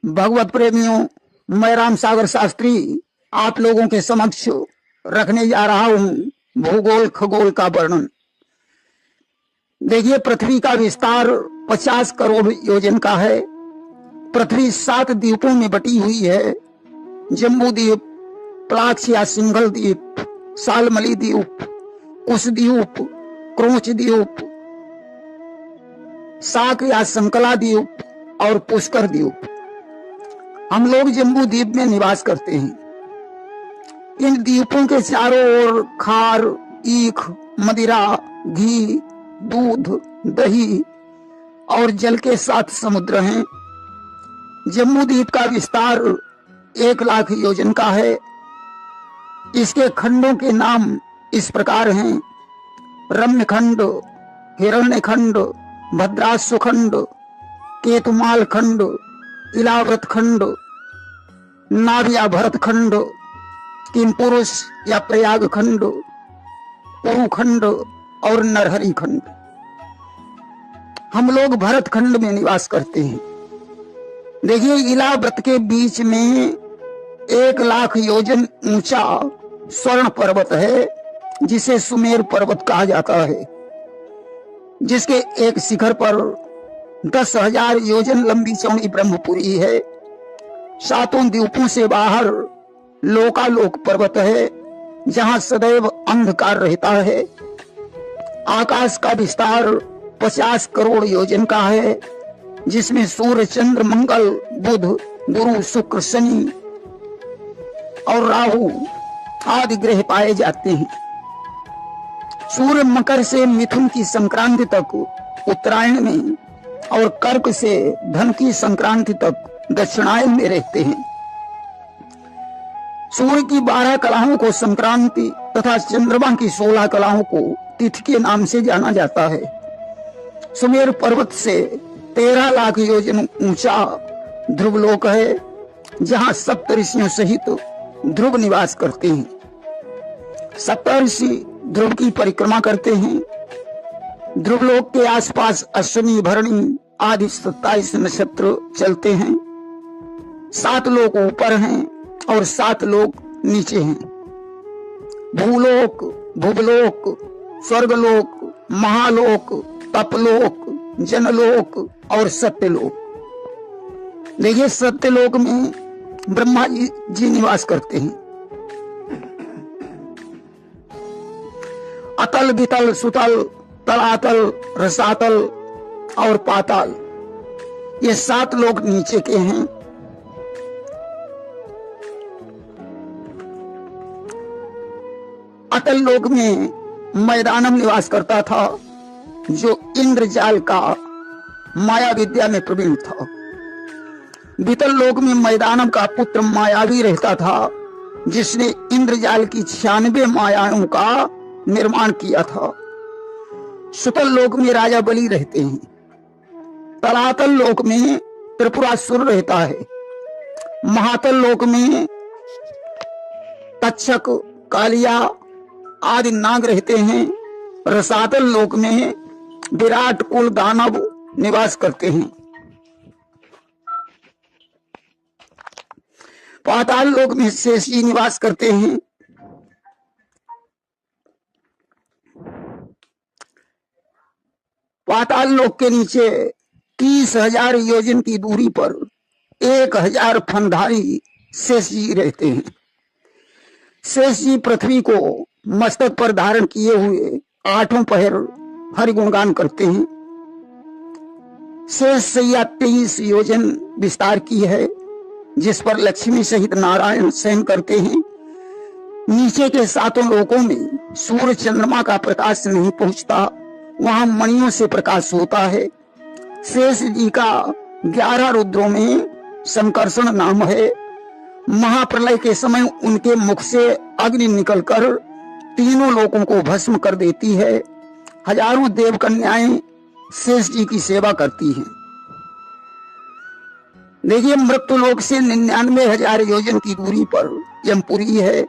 भगवत प्रेमियों, मैं राम सागर शास्त्री आप लोगों के समक्ष रखने जा रहा हूं भूगोल खगोल का वर्णन। देखिए, पृथ्वी का विस्तार 50 करोड़ योजन का है। पृथ्वी 7 द्वीपों में बटी हुई है। जम्बू द्वीप, प्लाक्स या सिंघल द्वीप, सालमली द्वीप, कुश द्वीप, क्रोच द्वीप, साक या संकला द्वीप और पुष्कर द्वीप। हम लोग जम्बू द्वीप में निवास करते हैं। इन द्वीपों के चारों ओर खार, ईख, मदिरा, घी, दूध, दही और जल के 7 समुद्र हैं। जम्बू द्वीप का विस्तार 1 लाख योजन का है। इसके खंडों के नाम इस प्रकार हैं: रम्यखंड, हिरण्यखंड, भद्रासु खंड, केतुमाल खंड, इलाव्रत खंड, नाभिया भरत खंड, किमपुरुष या प्रयाग खंड, पुरु खंड और नरहरि खंड। हम लोग भरत खंड में निवास करते हैं। देखिए, इलाव्रत के बीच में 1 लाख योजन ऊंचा स्वर्ण पर्वत है, जिसे सुमेर पर्वत कहा जाता है, जिसके एक शिखर पर 10,000 योजन लंबी चौड़ी ब्रह्मपुरी है। 7 द्वीपों से बाहर लोकालोक पर्वत है, जहां सदैव अंधकार रहता है। आकाश का विस्तार 50 करोड़ योजन का है, जिसमें सूर्य, चंद्र, मंगल, बुध, गुरु, शुक्र, शनि और राहु आदि ग्रह पाए जाते हैं। सूर्य मकर से मिथुन की संक्रांति तक उत्तरायण में और कर्क से धन की संक्रांति तक दक्षिणायन में रहते हैं। सूर्य की 12 कलाओं को संक्रांति तथा चंद्रमा की 16 कलाओं को तिथि के नाम से जाना जाता है। सुमेर पर्वत से 13 लाख योजन ऊंचा ध्रुवलोक है, जहां सप्तऋषियों सहित ध्रुव निवास करते हैं। सप्तऋषि ध्रुव की परिक्रमा करते हैं। ध्रुवलोक के आसपास अश्विनी, भरणी आदि 27 नक्षत्र चलते हैं। 7 लोक ऊपर हैं और 7 लोक नीचे हैं: भूलोक, भुवलोक, स्वर्गलोक, महालोक, तपलोक, जनलोक और सत्यलोक। देखिए, सत्यलोक में ब्रह्मा जी निवास करते हैं। अतल, वितल, सुतल, तलातल, रसातल और पाताल, ये 7 लोक नीचे के हैं। अतल लोक में मैदानम निवास करता था, जो इंद्रजाल का माया विद्या में प्रवीण था। वितल लोक में मैदानम का पुत्र मायावी रहता था, जिसने इंद्रजाल की 96 मायाओं का निर्माण किया था। सुतल लोक में राजा बलि रहते हैं। तलातल लोक में त्रिपुरासुर रहता है। महातल लोक में तक्षक, कालिया आदि नाग रहते हैं। रसातल लोक में विराट कुल दानव निवास करते हैं। पाताल लोक में शेष जी निवास करते हैं। पाताल लोक के नीचे 30,000 योजन की दूरी पर 1,000 फनधारी शेष जी रहते हैं। शेष जी पृथ्वी को मस्तक पर धारण किए हुए 8 पहर हरि गुणगान करते हैं। शेष सैया 23 योजन विस्तार की है, जिस पर लक्ष्मी सहित नारायण शयन करते हैं। नीचे के 7 लोकों में सूर्य चंद्रमा का प्रकाश नहीं पहुंचता, वहां मणियों से प्रकाश होता है। शेष जी का 11 रुद्रों में संकर्षण नाम है। महाप्रलय के समय उनके मुख से अग्नि निकलकर तीनों लोकों को भस्म कर देती है। हजारों देव कन्याएं शेष जी की सेवा करती हैं। देखिए, मृत्युलोक से 99,000 योजन की दूरी पर यमपुरी है,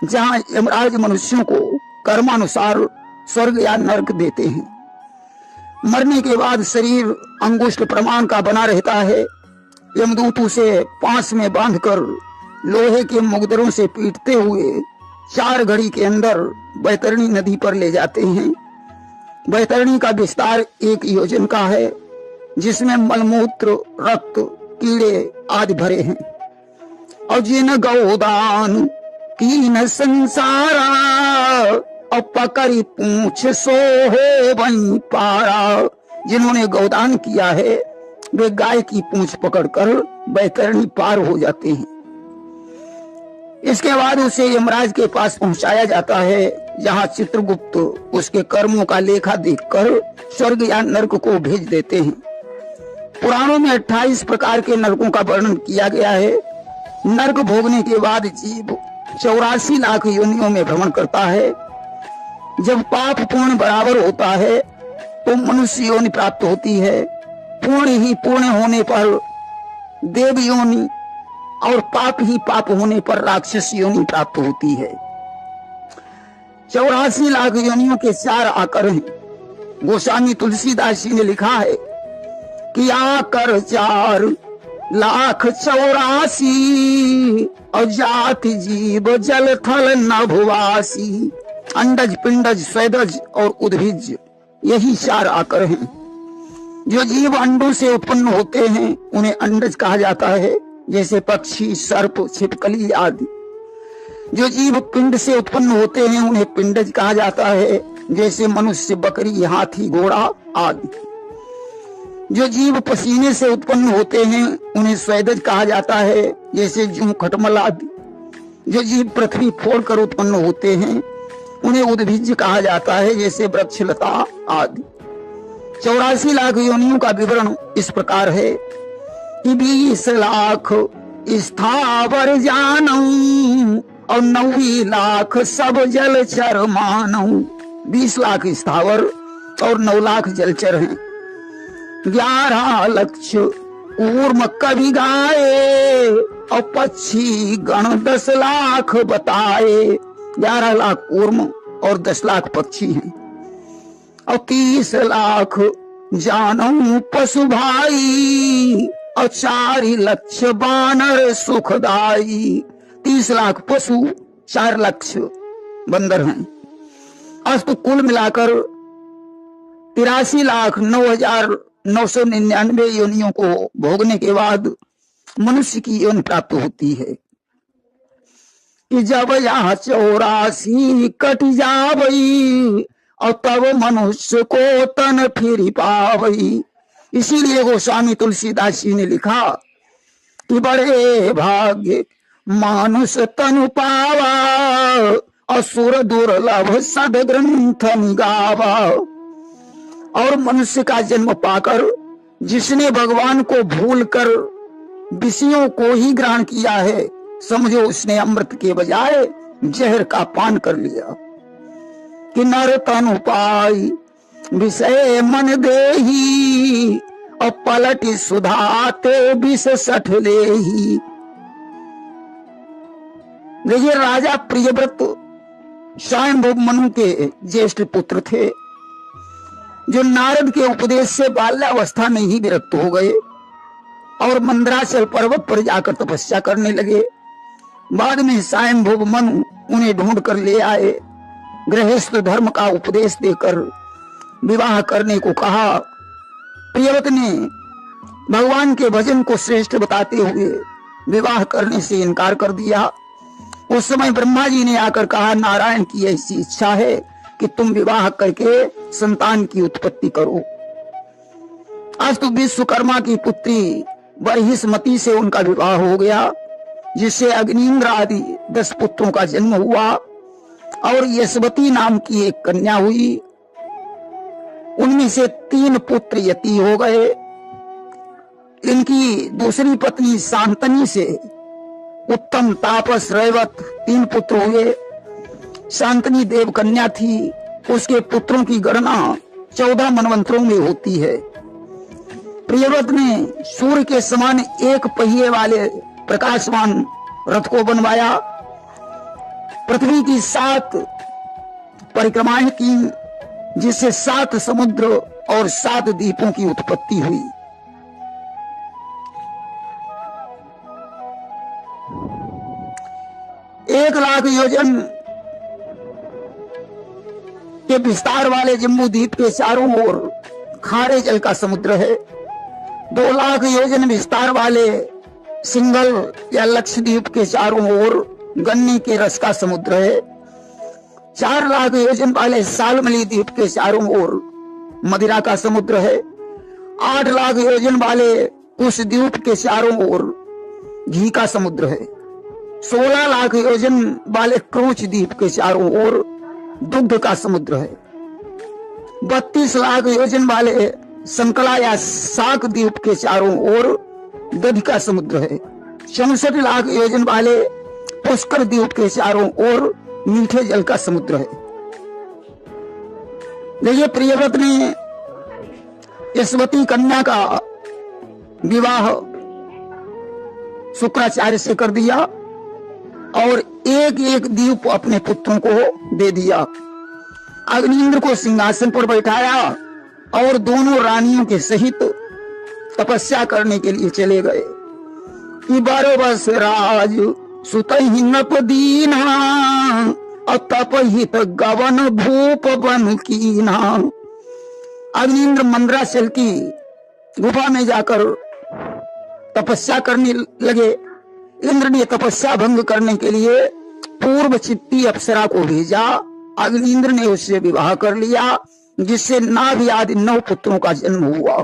जहां यमराज मनुष्यों को कर्मानुसार स्वर्ग या नरक देते हैं। मरने के बाद शरीर अंगुष्ठ प्रमाण का बना रहता है। यमदूत उसे पास में बांधकर लोहे के मुगदरों से पीटते हुए 4 घड़ी के अंदर बैतरणी नदी पर ले जाते हैं। बैतरणी का विस्तार 1 योजन का है, जिसमें मलमूत्र, रक्त, कीड़े आदि भरे हैं। और जिन गौदान कीन संसारा, और पकड़ी पूछ सो हो वहीं पारा। जिन्होंने गौदान किया है वे गाय की पूंछ पकड़कर बैतरणी पार हो जाते हैं। इसके बाद उसे यमराज के पास पहुंचाया जाता है, जहां चित्रगुप्त उसके कर्मों का लेखा देखकर स्वर्ग या नरक को भेज देते हैं। पुराणों में 28 प्रकार के नरकों का वर्णन किया गया है। नरक भोगने के बाद जीव 84 लाख योनियों में भ्रमण करता है। जब पाप पूर्ण बराबर होता है तो मनुष्य योनि प्राप्त होती है। पूर्ण ही पूर्ण होने पर देव योनि और पाप ही पाप होने पर राक्षस योनि प्राप्त होती है। 84 लाख योनियों के 4 आकर हैं। गोस्वामी तुलसीदास जी ने लिखा है कि आकर 4 लाख 84 और जाति जीव जल थल नभवासी। अंडज, पिंडज, स्वेदज और उद्भिज, यही 4 आकर हैं। जो जीव अंडों से उत्पन्न होते हैं उन्हें अंडज कहा जाता है, जैसे पक्षी, सर्प, छिपकली आदि। जो जीव पिंड से उत्पन्न होते हैं उन्हें पिंडज कहा जाता है, जैसे मनुष्य, बकरी, हाथी, घोड़ा आदि। जो जीव पसीने से उत्पन्न होते हैं उन्हें स्वेदज कहा जाता है, जैसे जूं, खटमल आदि। जो जीव पृथ्वी फोड़कर उत्पन्न होते हैं उन्हें उद्भिज कहा जाता है, जैसे वृक्ष, लता आदि। 84 लाख योनियों का विवरण इस प्रकार है कि 20 लाख स्थावर जानऊं और 9 लाख सब जलचर मानऊं। 20 लाख स्थावर और 9 लाख जलचर हैं। 11 लक्ष कूर्म कवि गाए और पक्षी गण 10 लाख बताए। 11 लाख कूर्म और 10 लाख पक्षी हैं। और 30 लाख जानू पशु भाई और 4 लक्ष बानर सुखदाई। 30 लाख पशु, 4 लक्ष बंदर हैं। अस्तु कुल मिलाकर 83 लाख 9,999 योनियों को भोगने के बाद मनुष्य की योनि प्राप्त होती है। कि जब यहाँ 84 कट जावई और तब मनुष्य को तन फिर पावई। इसीलिए गोस्वामी तुलसीदास जी ने लिखा कि बड़े भाग्य मानुष तनु पावा असुर दुर्लभ सद ग्रंथ निगावा। और मनुष्य का जन्म पाकर जिसने भगवान को भूलकर विषयों को ही ग्रहण किया है, समझो उसने अमृत के बजाय जहर का पान कर लिया। कि नर तनु पाई विषय मन देही और पलट सुधाते विष सठ लेही। देखिए, राजा प्रियव्रत स्वयंभू मनु के ज्येष्ठ पुत्र थे, जो नारद के उपदेश से बाल्यावस्था में ही विरक्त हो गए और मंदराचल पर्वत पर जाकर तपस्या करने लगे। बाद में स्वयंभू मनु उन्हें ढूंढ कर ले आए। गृहस्थ धर्म का उपदेश देकर विवाह करने को कहा। प्रियव्रत ने भगवान के भजन को श्रेष्ठ बताते हुए विवाह करने से इनकार कर दिया। उस समय ब्रह्मा जी ने आकर कहा, नारायण की ऐसी इच्छा है कि तुम विवाह करके संतान की उत्पत्ति करो। आज तो विश्वकर्मा की पुत्री बरहिसमती से उनका विवाह हो गया, जिससे अग्निन्द्र आदि 10 पुत्रों का जन्म हुआ और यशवती नाम की एक कन्या हुई। उनमें से 3 पुत्र यति हो गए। इनकी दूसरी पत्नी शांतनी से उत्तम, तापस, रैवत 3 पुत्र हुए। शांतनी देव कन्या थी। उसके पुत्रों की गणना 14 मनवंतरों में होती है। प्रियव्रत ने सूर्य के समान 1 पहिए वाले प्रकाशमान रथ को बनवाया। पृथ्वी की 7 परिक्रमाएं की, जिससे 7 समुद्र और 7 द्वीपों की उत्पत्ति हुई। 1,00,000 योजन के विस्तार वाले जम्बू द्वीप के चारों ओर खारे जल का समुद्र है। 2,00,000 योजन विस्तार वाले सिंगल या लक्षद्वीप के चारों ओर गन्ने के रस का समुद्र है। 4,00,000 योजन वाले सालमली द्वीप के चारों ओर मदिरा का समुद्र है। 8,00,000 योजन वाले कुश द्वीप के चारों ओर घी का समुद्र है। 16,00,000 योजन वाले क्रोच द्वीप के चारों ओर दुग्ध का समुद्र है। 32,00,000 योजन वाले संकला या साक द्वीप के चारों ओर दधि का समुद्र है। 64,00,000 योजन वाले पुष्कर द्वीप के चारों ओर मीठे जल का समुद्र है। देखिए, प्रियव्रत ने यशवती कन्या का विवाह शुक्राचार्य से कर दिया और एक एक द्वीप अपने पुत्रों को दे दिया। अग्निन्द्र को सिंहासन पर बैठाया और दोनों रानियों के सहित तपस्या करने के लिए चले गए। कि 12 वर्ष राज सुतहि नप दीना तपहित गवन भूप बन कीना। अग्निन्द्र मंदराचल की गुफा में जाकर तपस्या करने लगे। इंद्र ने तपस्या भंग करने के लिए पूर्व चित्ती अप्सरा को भेजा। अग्निन्द्र ने उससे विवाह कर लिया, जिससे नाभि आदि 9 पुत्रों का जन्म हुआ।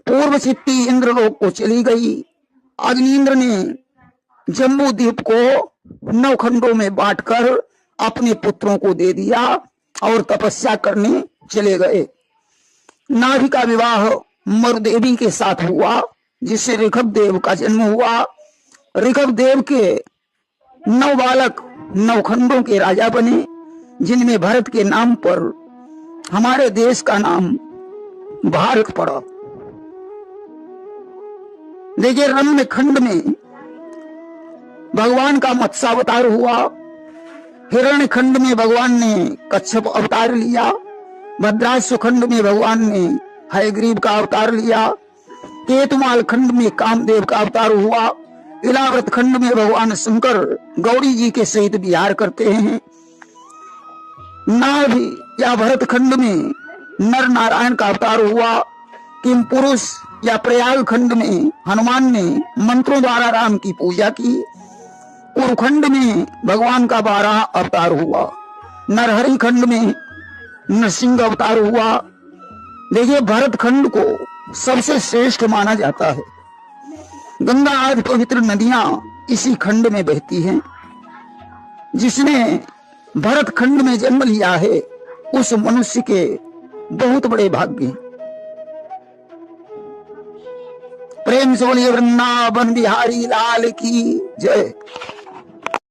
पूर्व चित्ती इंद्रलोक को चली गई। अग्निन्द्र ने जम्बू द्वीप को 9 खंडों में बांटकर अपने पुत्रों को दे दिया और तपस्या करने चले गए। नाभि का विवाह मरुदेवी के साथ हुआ, जिससे ऋषभ देव का जन्म हुआ। ऋषभ देव के 9 बालक 9 खंडों के राजा बने, जिनमें भरत के नाम पर हमारे देश का नाम भारत पड़ा। देखिए, रम्य खंड में भगवान का मत्स्यावतार हुआ। हिरण्य खंड में भगवान ने कच्छप अवतार लिया। भद्राश्व खंड में भगवान ने हयग्रीव का अवतार लिया। केतुमाल खंड में कामदेव का अवतार हुआ। इलाव्रत खंड में भगवान शंकर गौरी जी के सहित विहार करते हैं। नाभि या भरत खंड में नर नारायण का अवतार हुआ। किम पुरुष या प्रयाग खंड में हनुमान ने मंत्रों द्वारा राम की पूजा की। कुरुखंड में भगवान का 12 अवतार हुआ। नरहरि खंड में नरसिंह अवतार हुआ। देखिए, भरत खंड को सबसे श्रेष्ठ माना जाता है। गंगा आदि पवित्र नदियां इसी खंड में बहती हैं। जिसने भरत खंड में जन्म लिया है, उस मनुष्य के बहुत बड़े भाग्य। प्रेम से बोलिए वृंदावन बिहारी लाल की जय।